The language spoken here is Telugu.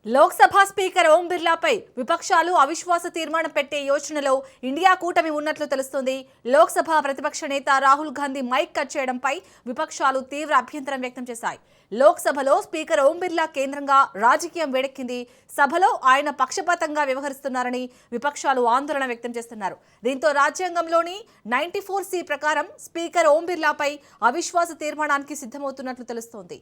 లోక్సభ స్పీకర్ ఓం బిర్లాపై విపక్షాలు అవిశ్వాస తీర్మానం పెట్టే యోచనలో ఇండియా కూటమి ఉన్నట్లు తెలుస్తోంది. లోక్సభ ప్రతిపక్ష నేత రాహుల్ గాంధీ మైక్ కట్ చేయడంపై విపక్షాలు తీవ్ర అభ్యంతరం వ్యక్తం చేశాయి. లోక్సభలో స్పీకర్ ఓం బిర్లా కేంద్రంగా రాజకీయం వేడెక్కింది. సభలో ఆయన పక్షపాతంగా వ్యవహరిస్తున్నారని విపక్షాలు ఆందోళన వ్యక్తం చేస్తున్నారు. దీంతో రాజ్యాంగంలోని 94C ప్రకారం స్పీకర్ ఓం బిర్లాపై అవిశ్వాస తీర్మానానికి సిద్ధమవుతున్నట్లు తెలుస్తోంది.